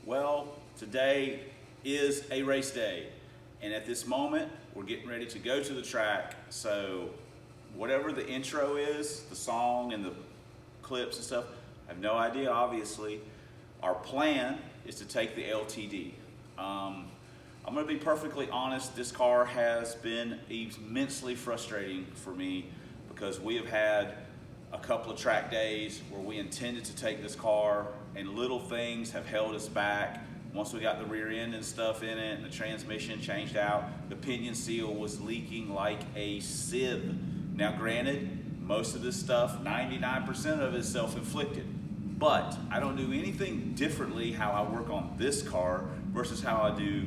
Well, today is a race day, and at this moment, we're getting ready to go to the track. So whatever the intro is, the song and the clips and stuff, I have no idea, obviously. Our plan is to take the LTD. I'm gonna be perfectly honest, this car has been immensely frustrating for me because we have had a couple of track days where we intended to take this car and little things have held us back. Once we got the rear end and stuff in it and the transmission changed out, the pinion seal was leaking like a sieve. Now granted, most of this stuff, 99% of it is self-inflicted, but I don't do anything differently how I work on this car versus how I do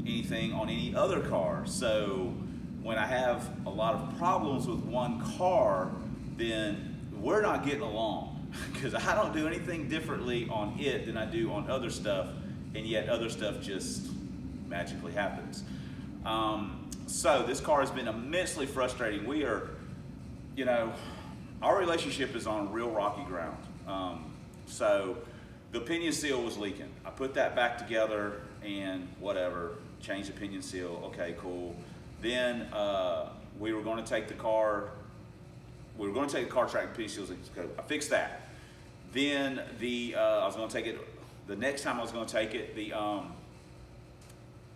anything on any other car. So when I have a lot of problems with one car, then we're not getting along because I don't do anything differently on it than I do on other stuff, and yet other stuff just magically happens. So this car has been immensely frustrating. We are, you know, our relationship is on real rocky ground. So the pinion seal was leaking. I put that back together and whatever, changed the pinion seal, okay, cool. Then we were gonna take the car track and pinion seals, I fixed that. Then I was gonna take it, the next time I was gonna take it, the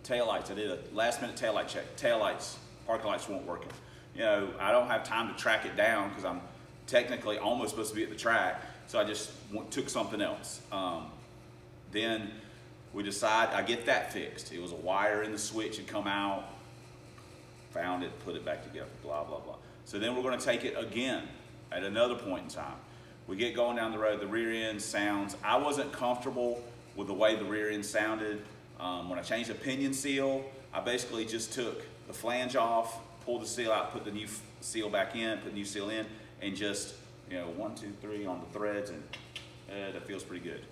taillights, I did a last minute taillight check. Taillights, parking lights weren't working. You know, I don't have time to track it down because I'm technically almost supposed to be at the track, so I just took something else. Then we decide, I get that fixed. It was a wire in the switch had come out, found it, put it back together, blah, blah, blah. So then we're gonna take it again at another point in time. We get going down the road, the rear end sounds, I wasn't comfortable with the way the rear end sounded. When I changed the pinion seal, I basically just took the flange off, pulled the seal out, put the new seal back in, put the new seal in, and just, you know, 1, 2, 3 on the threads, and that feels pretty good.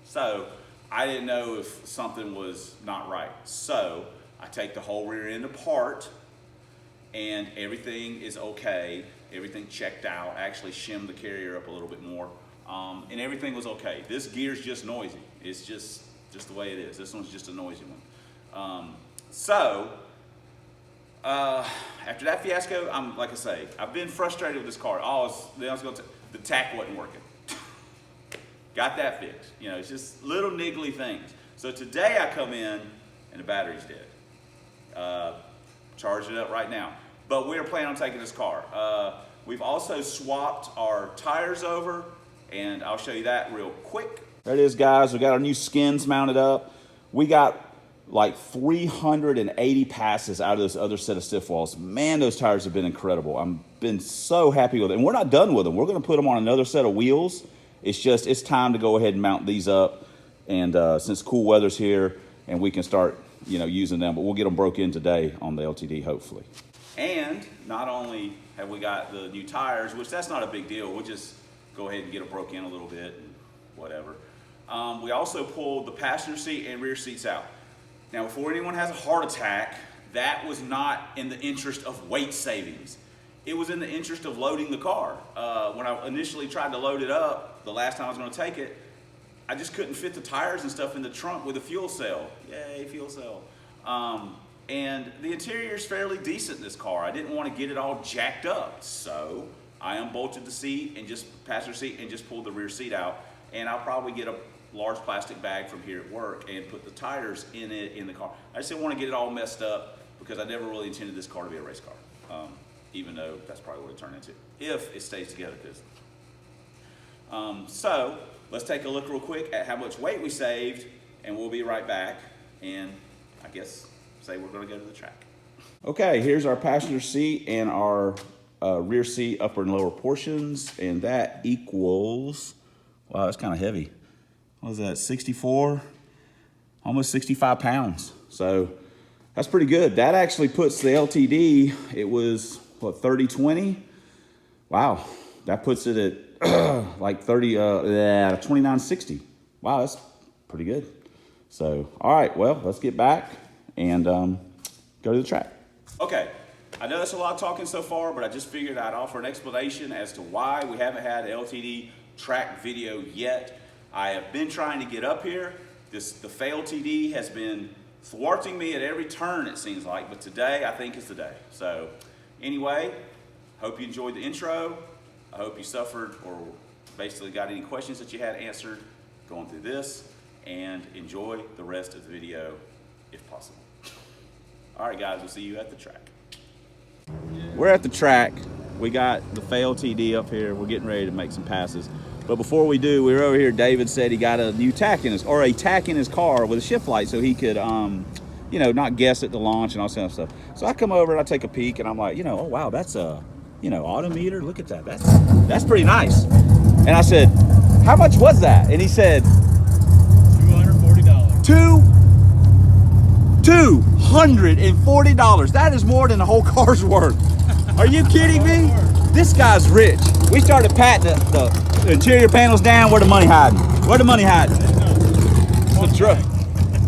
So I didn't know if something was not right. So I take the whole rear end apart, and everything is okay. Everything checked out. I actually shimmed the carrier up a little bit more, and everything was okay. This gear's just noisy. It's just the way it is. This one's just a noisy one. After that fiasco, like I say, I've been frustrated with this car. The tack wasn't working. Got that fixed. You know, it's just little niggly things. So today I come in and the battery's dead. Charged it up right now. But we're planning on taking this car. We've also swapped our tires over, and I'll show you that real quick. There it is, guys. We got our new skins mounted up. We got like 380 passes out of this other set of stiff walls. Man, those tires have been incredible. I've been so happy with it. And we're not done with them. We're gonna put them on another set of wheels. It's time to go ahead and mount these up. And since cool weather's here and we can start, you know, using them, but we'll get them broke in today on the LTD, hopefully. And not only have we got the new tires, which that's not a big deal. We'll just go ahead and get them broke in a little bit and whatever. We also pulled the passenger seat and rear seats out. Now, before anyone has a heart attack, that was not in the interest of weight savings. It was in the interest of loading the car. When I initially tried to load it up, the last time I was gonna take it, I just couldn't fit the tires and stuff in the trunk with a fuel cell. Yay, fuel cell. And the interior is fairly decent in this car. I didn't want to get it all jacked up. So I unbolted the seat and passenger seat and just pulled the rear seat out. And I'll probably get a large plastic bag from here at work and put the tires in it in the car. I just didn't want to get it all messed up because I never really intended this car to be a race car. Even though that's probably what it turned into, if it stays together. So let's take a look real quick at how much weight we saved, and we'll be right back. And I guess say we're gonna go to the track. Okay, here's our passenger seat and our rear seat upper and lower portions, and that equals, wow, that's kind of heavy. What is that, 64? Almost 65 pounds. So that's pretty good. That actually puts the LTD, it was, what, 30/20? Wow, that puts it at like 29/60. Wow, that's pretty good. So, all right, well, let's get back and go to the track. Okay, I know that's a lot of talking so far, but I just figured I'd offer an explanation as to why we haven't had an LTD track video yet. I have been trying to get up here The FaiLTD has been thwarting me at every turn, it seems like, but today I think is the day. So anyway, hope you enjoyed the intro. I hope you suffered or basically got any questions that you had answered going through this, and enjoy the rest of the video if possible. All right, guys, we'll see you at the track. We're at the track. We got the FaiLTD up here. We're getting ready to make some passes. But before we do, we were over here. David said he got a new tack in his, or a tack in his car with a shift light, so he could, you know, not guess at the launch and all that kind of stuff. So I come over and I take a peek, and I'm like, you know, oh wow, that's a, you know, autometer. Look at that. That's pretty nice. And I said, how much was that? And he said, $240. $240. That is more than the whole car's worth. Are you kidding me? This guy's rich. We started patting the interior panels down. Where the money hiding? Where the money hiding? The truck.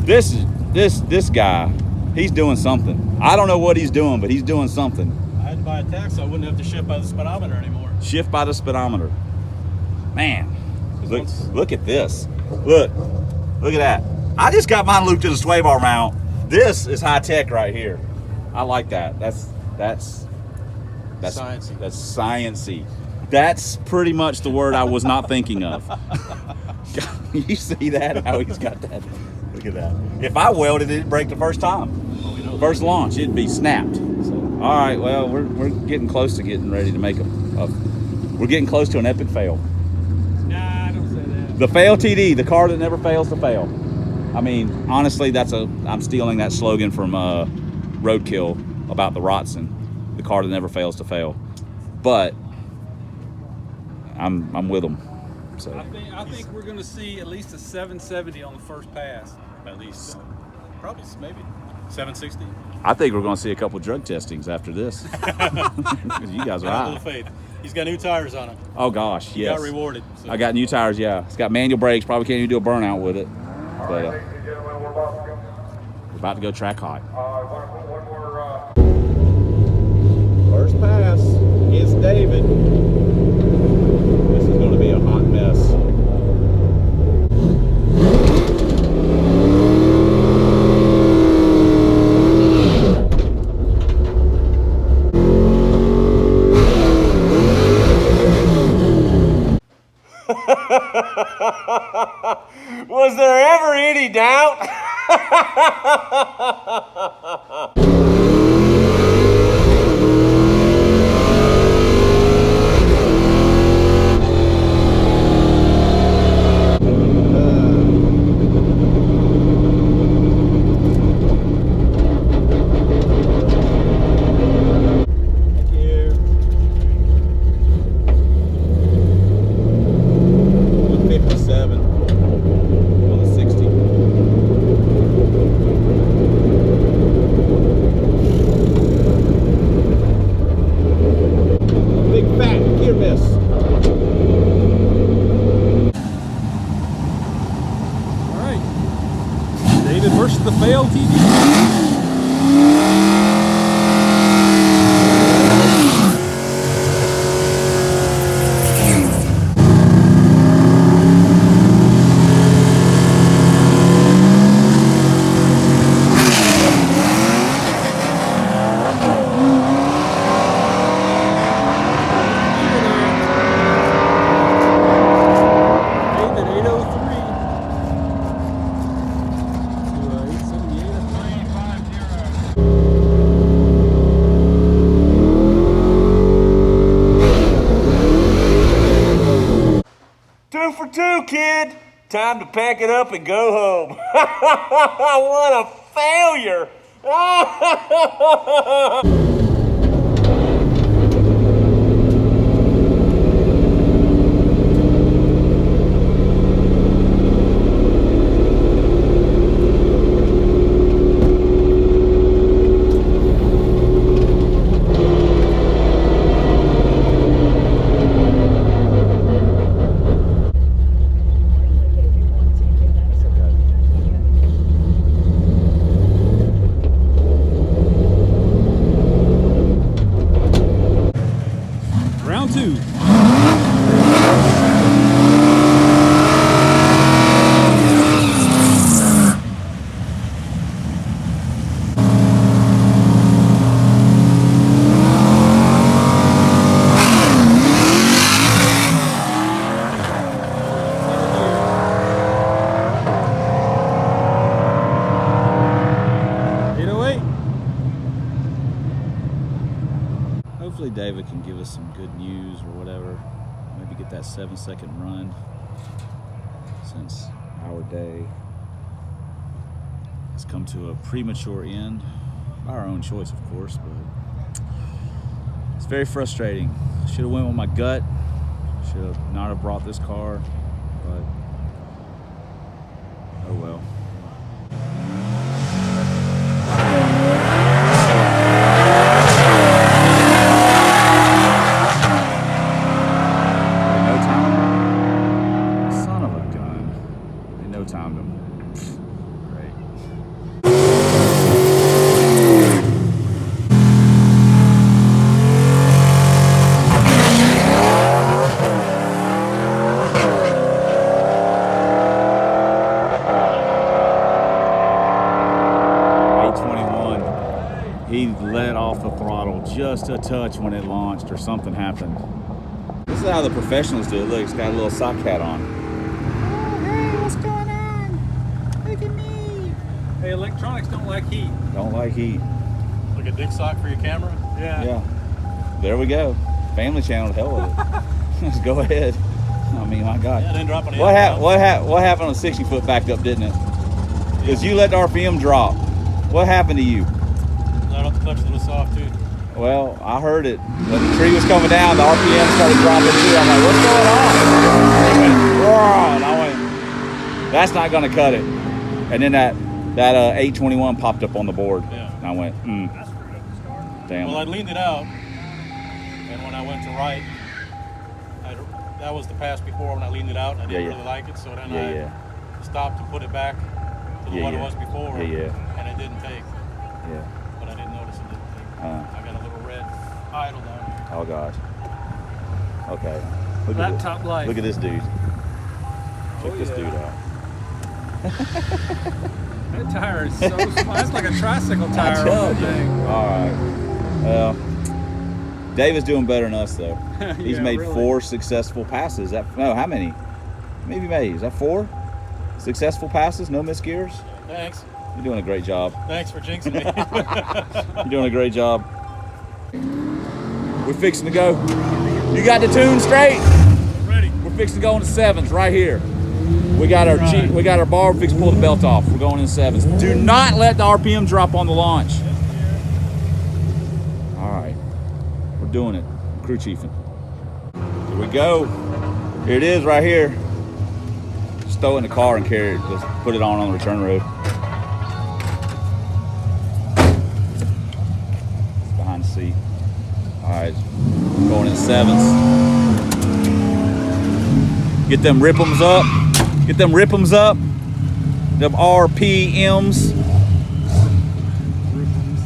This guy, he's doing something. I don't know what he's doing, but he's doing something. I had to buy a tack so I wouldn't have to shift by the speedometer anymore. Shift by the speedometer. Man, look at this. Look at that. I just got mine looped to the sway bar mount. This is high tech right here. I like that. That's sciencey. That's sciencey. That's pretty much the word I was not thinking of. You see that? How he's got that? Look at that. If I welded it, it'd break the first time. First launch, it'd be snapped. So, all right, well, we're getting close to getting ready to make we're getting close to an epic fail. Nah, don't say that. The FaiLTD, the car that never fails to fail. I mean, honestly, I'm stealing that slogan from Roadkill about the Rotson, the car that never fails to fail. But I'm with them. So I think we're going to see at least a 770 on the first pass. At least, probably maybe 760. I think we're going to see a couple drug testings after this. You guys are A high. little faith. He's got new tires on him. Oh gosh, He yes. got rewarded. So. I got new tires. Yeah, it's got manual brakes. Probably can't even do a burnout with it. But Ladies and gentlemen, we're about to go. we're about to go track high. One more. First pass is David. This is going to be a hot mess. Was there ever any doubt? David versus the FaiLTD. For two, kid. Time to pack it up and go home. What a failure. David can give us some good news or whatever. Maybe get that 7-second run, since our day has come to a premature end. By our own choice, of course, but it's very frustrating. Should have went with my gut. Should have not have brought this car, but oh well. They no-timed him? Son of a gun. They no-timed him. Great. He let off the throttle just a touch when it launched or something happened. This is how the professionals do it. Look, it's got a little sock hat on. Oh, hey, what's going on? Look at me. Hey, electronics don't like heat. Don't like heat. Like a dick sock for your camera? Yeah. There we go. Family Channel, hell with it. Let's go ahead. I mean, my God. Yeah, it didn't drop on the What happened on a 60-foot back up, didn't it? Because you let the RPM drop. What happened to you? Let off the clutch a little soft too. Well, I heard it. When the tree was coming down, the RPM started dropping too. I'm like, what's going on? It went, roar, and I went, that's not going to cut it. And then that 821 popped up on the board. Yeah. And I went, damn. Well, I leaned it out, and when I went to right, that was the pass before when I leaned it out, and I didn't really like it, so then I stopped and put it back to what it was before, and it didn't take. Yeah. But I didn't notice it didn't take. I got a little red idle down here. Oh, gosh. Okay. Look That at this. top light. Look at this dude. Check this dude out. That tire is so small. It's like a tricycle tire. I tell on that you. thing. All right. Well, David's doing better than us, though. He's Yeah, made really. 4 successful passes. No, how many? Maybe made. Is that 4 successful passes? No missed gears? Thanks. You're doing a great job. Thanks for jinxing me. You're doing a great job. We're fixing to go. You got the tune straight? Ready. We're fixing to go into 7s right here. We got our bar. We're fixing to pull the belt off. We're going in 7s. Do not let the RPM drop on the launch. All right, we're doing it. Crew chiefing. Here we go. Here it is right here. Just throw it in the car and carry it. Just put it on the return road. It's behind the seat. All right, going in 7s. Get them rip'ems up. Get them rip'ems up. Them RPMs.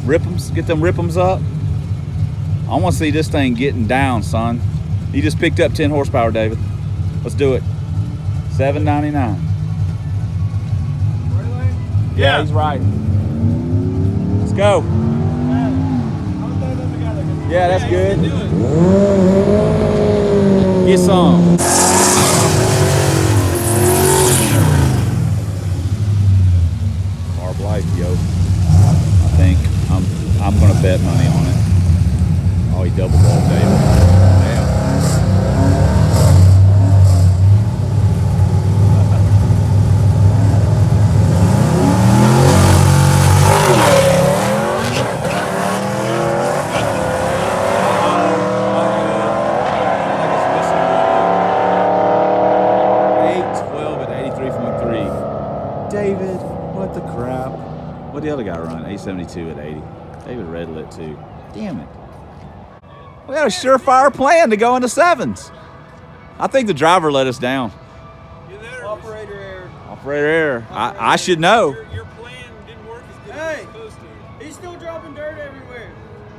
Rip'ems. Get them rip'ems up. I want to see this thing getting down, son. You just picked up 10 horsepower, David. Let's do it. $7.99. Yeah, he's right. Let's go. Yeah, that's good. Get some. Barb life, yo. I think I'm gonna bet money on it. Oh, he double balled David. Damn. David, what the crap? What the other guy running? 872 at 80. David red lit too. Damn it. We had a surefire plan to go into 7s. I think the driver let us down. Operator error. Operator error. I should know. Your plan didn't work as good Hey. as it's supposed to. He's still dropping dirt everywhere.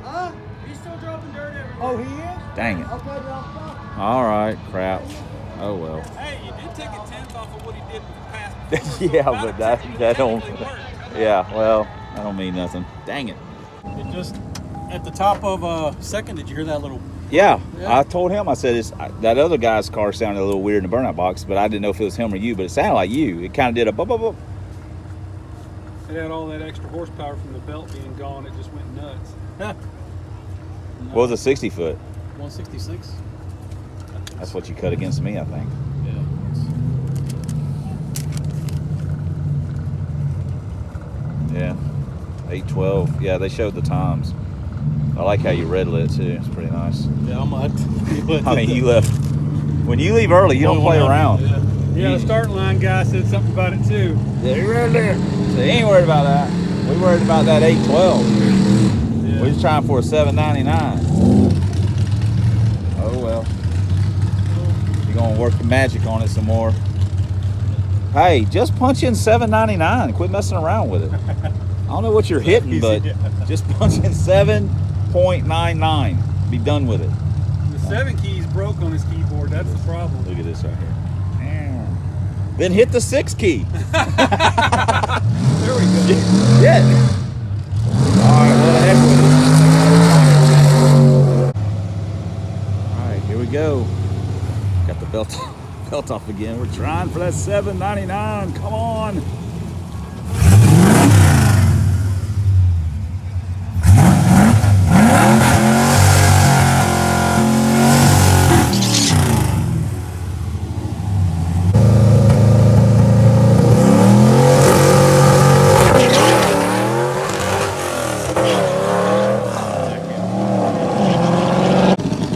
Huh? He's still dropping dirt everywhere. Oh, he is? Dang it. I'll play it off top. All right, crap. Oh well. Hey, you did take a 10th off of what he did past. Yeah, but that don't. Yeah, well, that don't mean nothing. Dang it. It just, at the top of second, did you hear that little? Yeah, I told him, I said, that other guy's car sounded a little weird in the burnout box, but I didn't know if it was him or you, but it sounded like you. It kind of did a bop, bop, bop. It had all that extra horsepower from the belt being gone. It just went nuts. What was a 60 foot? 166. That's what you cut against me, I think. Yeah. Yeah. 812. Yeah, they showed the times. I like how you red lit too. It's pretty nice. Yeah, I might. I mean, you left. When you leave early, you don't play around. Yeah, the starting line guy said something about it too. Yeah, you red lit. So he ain't worried about that. We worried about that 812. Yeah. We was trying for a 799. Oh well. You're gonna work the magic on it some more. Hey, just punch in 799. Quit messing around with it. I don't know what you're hitting, but just punch in 7.99. Be done with it. The 7 keys broke on his keyboard. That's the problem. Look at this right here. Then hit the 6 key. There we go. Yeah. All right, well, the heck with it. All right, here we go. Got the belt off again. We're trying for that 799. Come on.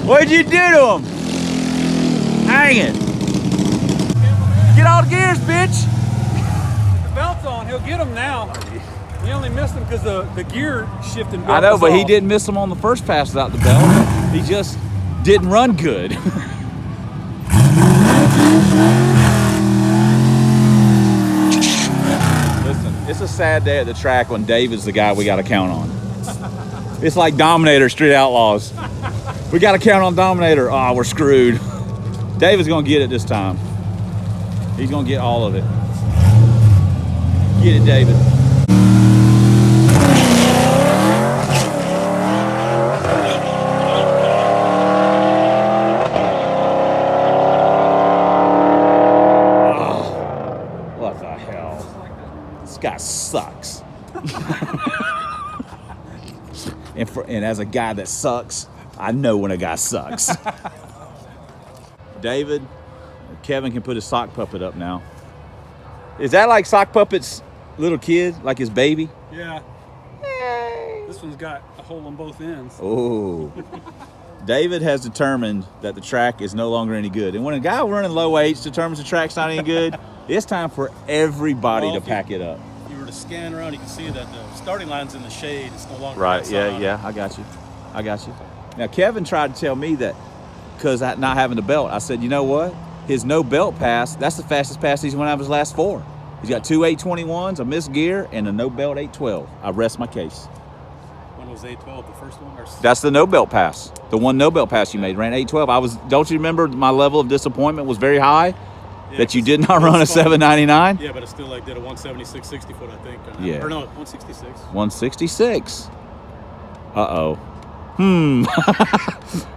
What'd you do to him? Hang it. Get all the gears, bitch. The belt's on. He'll get them now. He only missed them because the gear shifting. I know, but he didn't miss them on the first pass without the belt. He just didn't run good. Listen, it's a sad day at the track when David's the guy we got to count on. It's like Dominator, Street Outlaws. We got to count on Dominator. Oh, we're screwed. David's going to get it this time. He's going to get all of it. Get it, David. Oh, what the hell? This guy sucks. And as a guy that sucks, I know when a guy sucks. David, Kevin can put his sock puppet up now. Is that like sock puppet's little kid, like his baby? Yeah. This one's got a hole on both ends. Oh. David has determined that the track is no longer any good. And when a guy running low weights determines the track's not any good, it's time for everybody to pack it up. If you were to scan around, you can see that the starting line's in the shade. It's no longer Right, outside. yeah, I got you. Now, Kevin tried to tell me that because not having the belt, I said, you know what? His no belt pass, that's the fastest pass he's went out of his last 4. He's got 2 821s, a missed gear, and a no belt 812. I rest my case. When was 812? The first one? Or That's the no belt pass. The one no belt pass you made ran 812. Don't you remember my level of disappointment was very high? Yeah, that you did not run a 799? Yeah, but it still like did a 176 60 foot, I think. Yeah. Or no, 166. 166. Uh-oh.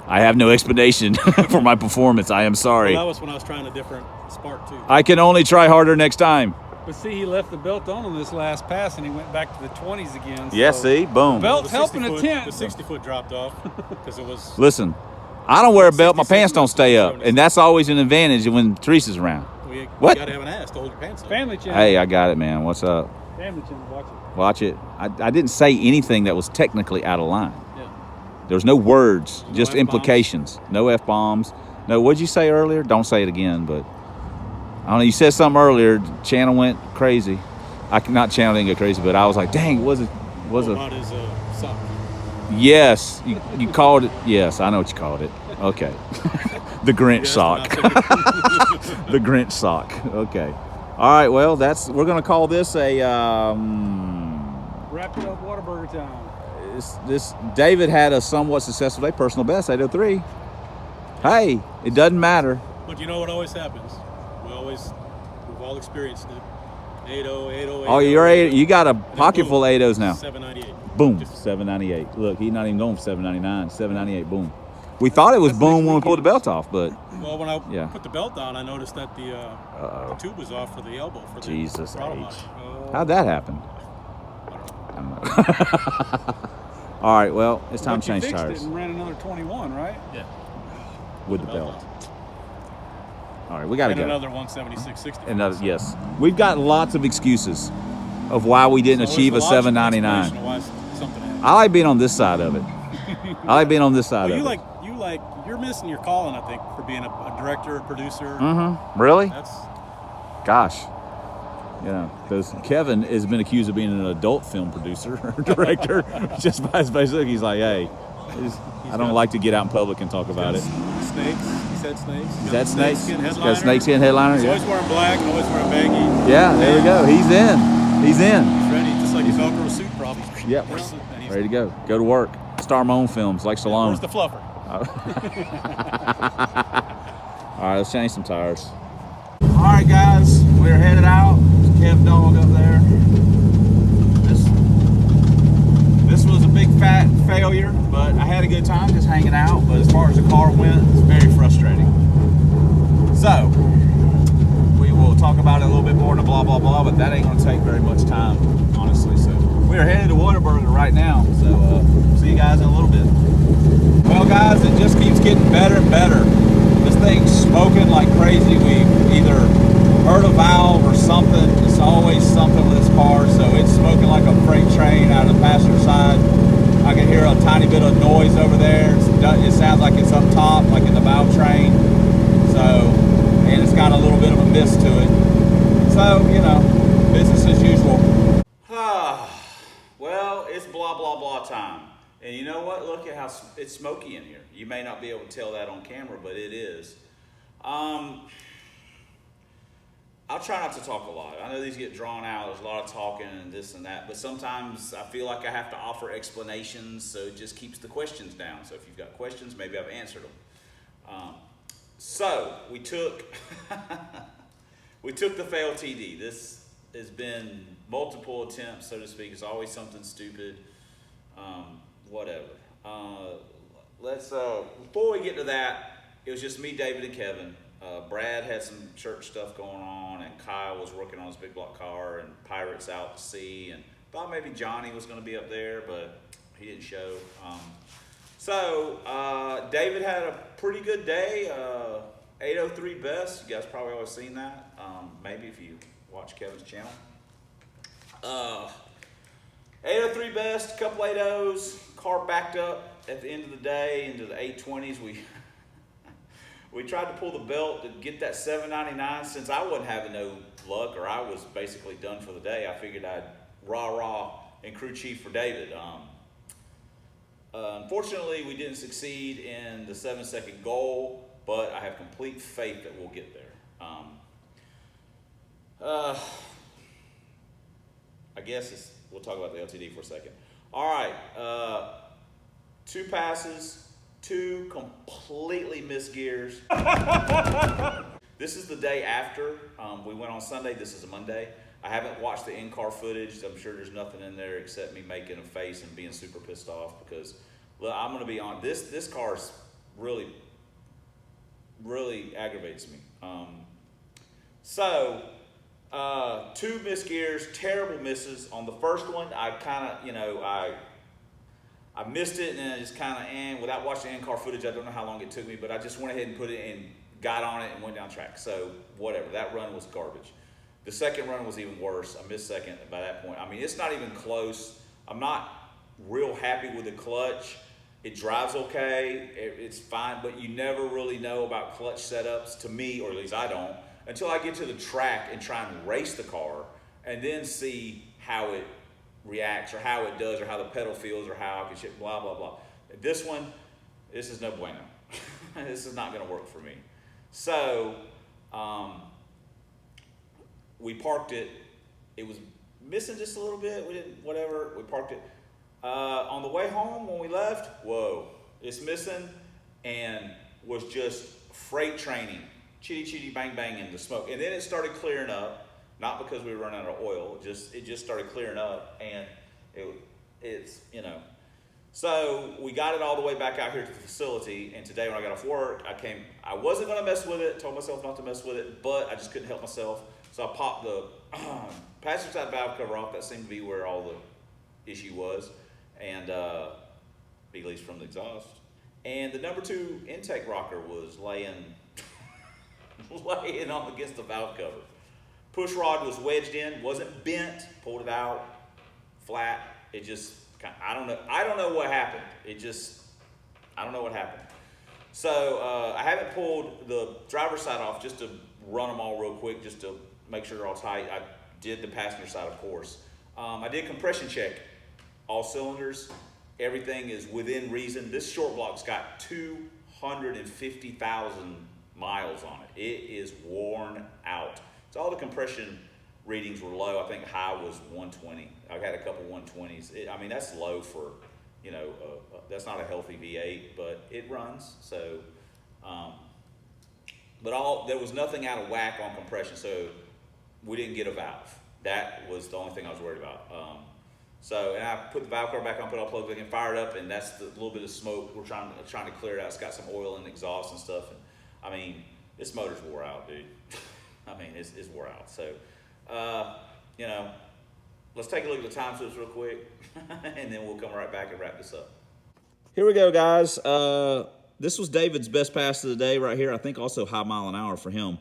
I have no explanation for my performance. I am sorry. Well, that was when I was trying a different spark too. I can only try harder next time. But see, he left the belt on this last pass, and he went back to the 20s again. Yeah, so see? Boom. Belt's The helping 60 a foot- tent. The 60 foot dropped off because it was. Listen, I don't wear a belt. My 66 pants don't stay up. And that's always an advantage when Teresa's around. You What? gotta have an ass to hold your pants up. Family channel. Hey, I got it, man. What's up? Family channel, watch it. Watch it. I didn't say anything that was technically out of line. Yeah. There's no words, just F-bombs. implications. No F-bombs. No, what'd you say earlier? Don't say it again, but I don't know. You said something earlier. Channel went crazy. Not channel didn't go crazy, but I was like, dang, About his sock. Yes, you called it. Yes, I know what you called it. Okay. The Grinch sock. The Grinch sock. Okay. All right, well, we're going to call this a Wrap it up, Whataburger time. this David had a somewhat successful day, personal best 803. Hey, it doesn't matter. But you know what always happens? We've all experienced it. 80, 80, 80. Oh, you got a pocket full of 8.0s now. 798. Boom, 798. Look, he's not even going for 799. 798. Boom. We thought it was boom when we pulled the belt off, but Well, when I Yeah. put the belt on, I noticed that the tube was off for the elbow for the Jesus throttle H. body. How'd that happen? I don't know. All right, well, it's time But to you change fixed tires. it and ran another another 21, right? Yeah. with the belt. All right, we got to And go. another 176.60. Another, yes. We've got lots of excuses of why we didn't achieve a $7.99. I like being on this side of it. I like being on this side Well, of it. you're missing your calling, I think, for being a director, a producer. Mm-hmm. Really? That's Gosh. Yeah, because Kevin has been accused of being an adult film producer or director just by his Facebook. He's like, hey, I don't like to get out in public and talk about it. Snakes. He said snakes. He's had snakes. He's Got a snakeskin headliner. He's Yeah. always wearing black and always wearing baggy. Yeah, there we go. He's in. He's in. He's ready, just like a Velcro suit, probably. Yep. And he's- Ready to go. Go to work. Star my own films like Stallone. Where's the fluffer? All right, let's change some tires. All right, guys, we're headed out. Kev dog up there. This was a big fat failure, but I had a good time just hanging out. But as far as the car went, it's very frustrating. So we will talk about it a little bit more in a blah blah blah, but that ain't gonna take very much time, honestly. So we are headed to Whataburger right now. So see you guys in a little bit. Well, guys, it just keeps getting better and better. This thing's smoking like crazy. We either heard a valve or something. It's always something with this car, so it's smoking like a freight train out of the passenger side. I can hear a tiny bit of noise over there. It sounds like it's up top, like in the valve train. So, and it's got a little bit of a mist to it. So, you know, business as usual. Well, it's blah, blah, blah time. And you know what? Look at how it's smoky in here. You may not be able to tell that on camera, but it is. I'll try not to talk a lot. I know these get drawn out. There's a lot of talking and this and that, but sometimes I feel like I have to offer explanations, so it just keeps the questions down. So if you've got questions, maybe I've answered them. So we took we took the FaiLTD. This has been multiple attempts, so to speak. It's always something stupid. Whatever. Let's before we get to that, it was just me, David, and Kevin. Brad had some church stuff going on, and Kyle was working on his big block car, and Pirates out to sea, and thought maybe Johnny was going to be up there, but he didn't show. So David had a pretty good day. 803 best. You guys probably always seen that. Maybe if you watch Kevin's channel. 803 best, a couple 8.0s. Car backed up at the end of the day into the 820s. We tried to pull the belt to get that $7.99. Since I wasn't having no luck, or I was basically done for the day, I figured I'd rah and crew chief for David. Unfortunately, we didn't succeed in the 7-second goal, but I have complete faith that we'll get there. I guess we'll talk about the LTD for a second. All right, 2 passes, 2 completely missed gears. This is the day after. We went on Sunday. This is a Monday. I haven't watched the in-car footage. I'm sure there's nothing in there except me making a face and being super pissed off because, look, I'm going to be on this car's really aggravates me. 2 missed gears, terrible misses. On the first one, I kind of, I missed it, and then I just kind of, without watching in-car footage, I don't know how long it took me, but I just went ahead and put it and got on it and went down track. So whatever, that run was garbage. The second run was even worse. I missed second by that point. I mean, it's not even close. I'm not real happy with the clutch. It drives okay, it's fine, but you never really know about clutch setups, to me, or at least I don't, until I get to the track and try and race the car and then see how it reacts or how it does or how the pedal feels or how I can shit, blah, blah, blah. This is no bueno. This is not gonna work for me. So, we parked it. It was missing just a little bit. We parked it. On the way home when we left, whoa, it's missing and was just freight training. Chitty chitty bang bang in the smoke. And then it started clearing up, not because we were running out of oil, it just started clearing up, and it's. So we got it all the way back out here to the facility, and today when I got off work, I wasn't gonna mess with it, told myself not to mess with it, but I just couldn't help myself. So I popped the passenger side valve cover off. That seemed to be where all the issue was, and at least from the exhaust. and the number 2 intake rocker was laying on against the valve cover. Push rod was wedged in, wasn't bent, pulled it out, flat. It just, I don't know what happened. I don't know what happened. So I haven't pulled the driver's side off just to run them all real quick, just to make sure they're all tight. I did the passenger side, of course. I did compression check, all cylinders. Everything is within reason. This short block's got 250,000 miles on it. It is worn out. So all the compression readings were low. I think high was 120. I've had a couple 120s. I mean, that's low for, you know, that's not a healthy V8, but it runs. So, but there was nothing out of whack on compression, so we didn't get a valve. That was the only thing I was worried about. So, and I put the valve cover back on, put all plugs back in, fire it up, and that's the little bit of smoke. We're trying to clear it out. It's got some oil and exhaust and stuff. And I mean, this motor's wore out, dude. I mean, it's wore out. So, you know, let's take a look at the time slips real quick, and then we'll come right back and wrap this up. Here we go, guys. This was David's best pass of the day right here. I think also high mile an hour for him.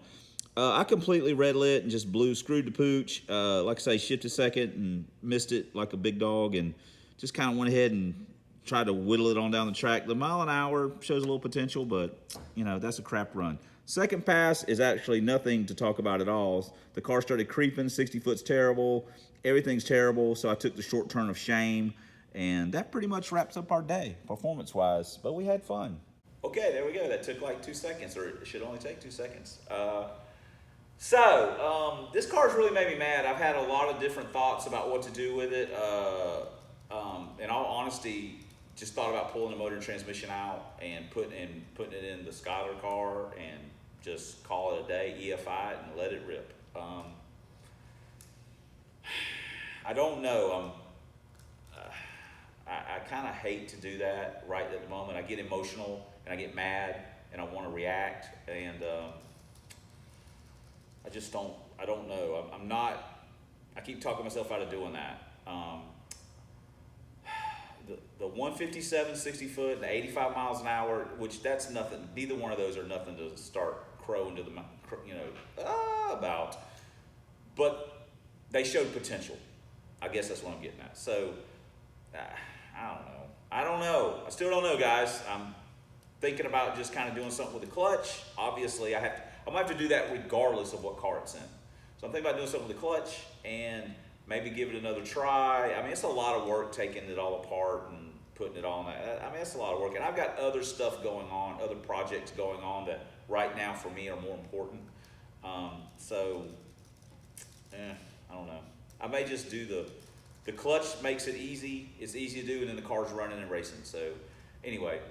I completely red lit and just screwed the pooch. Like I say, shifted second and missed it like a big dog, and just kind of went ahead and tried to whittle it on down the track. The mile an hour shows a little potential, but you know, that's a crap run. Second pass is actually nothing to talk about at all. The car started creeping, 60 foot's terrible, everything's terrible, so I took the short turn of shame, and that pretty much wraps up our day, performance-wise, but we had fun. Okay, there we go. That took like 2 seconds, or it should only take 2 seconds. This car's really made me mad. I've had a lot of different thoughts about what to do with it. In all honesty, just thought about pulling the motor and transmission out and putting it in the Skylar car and just call it a day, EFI it, and let it rip. I don't know. I kind of hate to do that right at the moment. I get emotional and I get mad and I want to react, and I don't know. I keep talking myself out of doing that. The 157 60 foot and the 85 miles an hour, which that's nothing, neither one of those are nothing to start crowing to the, you know, about, but they showed potential. I guess that's what I'm getting at. So I don't know. I still don't know, guys. I'm thinking about just kind of doing something with the clutch. Obviously, I'm gonna have to do that regardless of what car it's in. So I'm thinking about doing something with the clutch and maybe give it another try. I mean, it's a lot of work taking it all apart and putting it on that. I mean, it's a lot of work. And I've got other stuff going on, other projects going on that right now for me are more important. I don't know. I may just do the clutch makes it easy. It's easy to do, and then the car's running and racing. So anyway,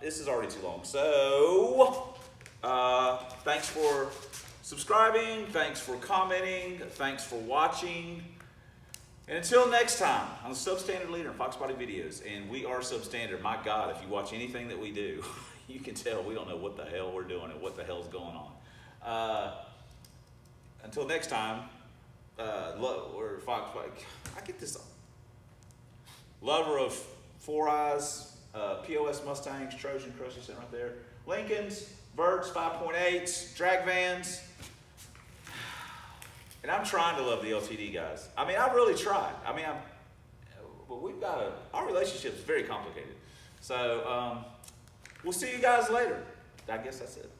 this is already too long. So thanks for subscribing. Thanks for commenting. Thanks for watching. And until next time, I'm the Substandard Leader in Fox Body Videos, and we are substandard. My God, if you watch anything that we do, you can tell we don't know what the hell we're doing and what the hell's going on. Until next time, we're Fox Body. I get this lover of 4 eyes, POS Mustangs, Trojan Crushers sitting right there, Lincolns, Verts, 5.8s, drag vans. And I'm trying to love the LTD guys. I mean, I really tried. I mean, but we've got our relationship is very complicated. So we'll see you guys later. I guess that's it.